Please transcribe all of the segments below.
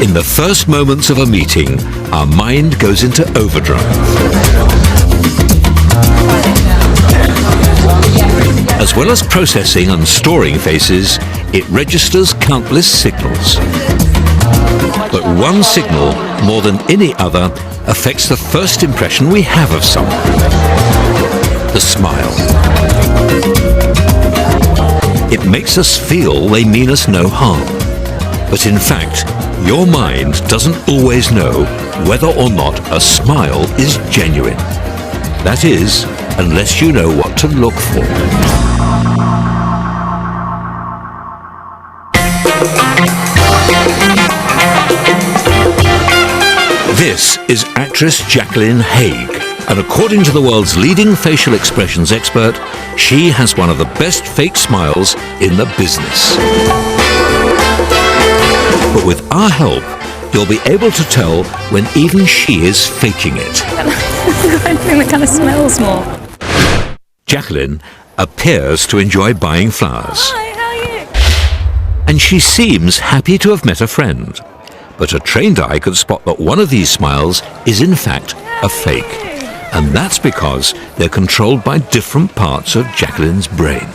In the first moments of a meeting, our mind goes into overdrive. As well as processing and storing faces, it registers countless signals. But one signal, more than any other, affects the first impression we have of someone: the smile. It makes us feel they mean us no harm. But in fact, your mind doesn't always know whether or not a smile is genuine. That is, unless you know what to look for. This is actress Jacqueline Haig, and according to the world's leading facial expressions expert, she has one of the best fake smiles in the business. But with our help, you'll be able to tell when even she is faking it. Anything that kind of smells more. Jacqueline appears to enjoy buying flowers. Hi, how are you? And she seems happy to have met a friend. But a trained eye could spot that one of these smiles is in fact a fake. And that's because they're controlled by different parts of Jacqueline's brain.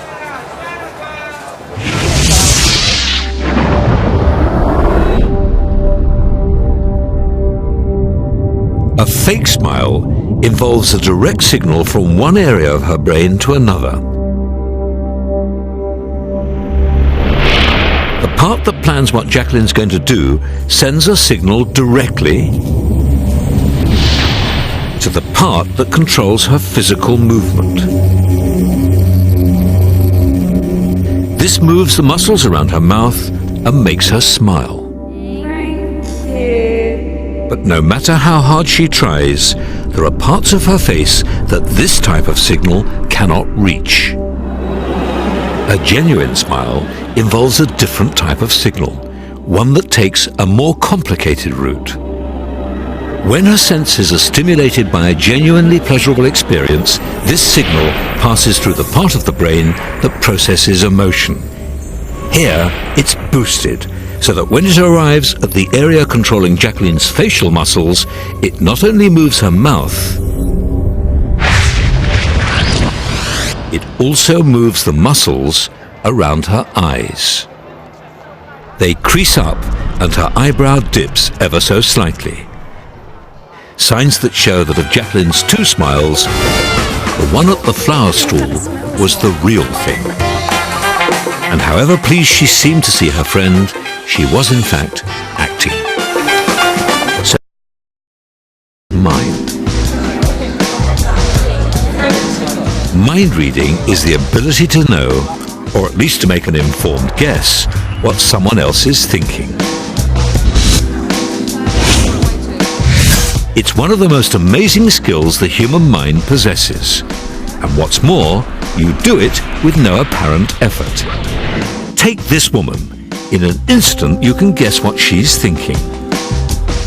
A fake smile involves a direct signal from one area of her brain to another. The part that plans what Jacqueline's going to do sends a signal directly to the part that controls her physical movement. This moves the muscles around her mouth and makes her smile. But no matter how hard she tries, there are parts of her face that this type of signal cannot reach. A genuine smile involves a different type of signal, one that takes a more complicated route. When her senses are stimulated by a genuinely pleasurable experience, this signal passes through the part of the brain that processes emotion. Here, it's boosted, so that when it arrives at the area controlling Jacqueline's facial muscles, it not only moves her mouth, it also moves the muscles around her eyes. They crease up and her eyebrow dips ever so slightly. Signs that show that of Jacqueline's two smiles, the one at the flower stall was the real thing. And however pleased she seemed to see her friend, she was in fact acting. So, mind. Mind reading is the ability to know, or at least to make an informed guess, what someone else is thinking. It's one of the most amazing skills the human mind possesses. And what's more, you do it with no apparent effort. Take this woman. In an instant, you can guess what she's thinking.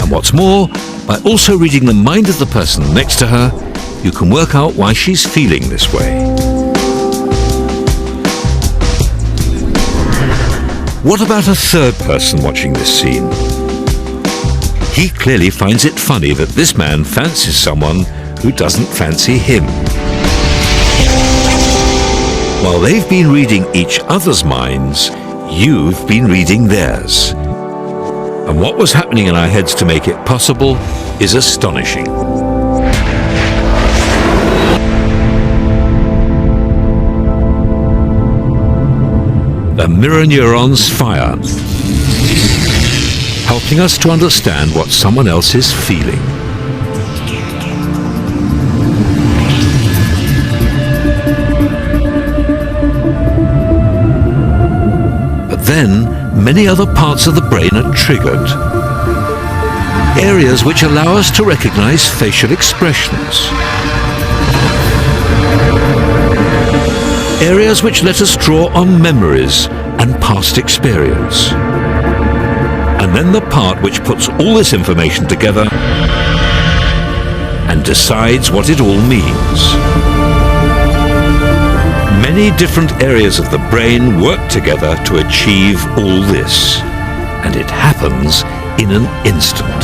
And what's more, by also reading the mind of the person next to her, you can work out why she's feeling this way. What about a third person watching this scene? He clearly finds it funny that this man fancies someone who doesn't fancy him. While they've been reading each other's minds, you've been reading theirs. And what was happening in our heads to make it possible is astonishing. The mirror neurons fire, helping us to understand what someone else is feeling. But then, many other parts of the brain are triggered. Areas which allow us to recognize facial expressions. Areas which let us draw on memories and past experience. And then the part which puts all this information together and decides what it all means. Many different areas of the brain work together to achieve all this, and it happens in an instant.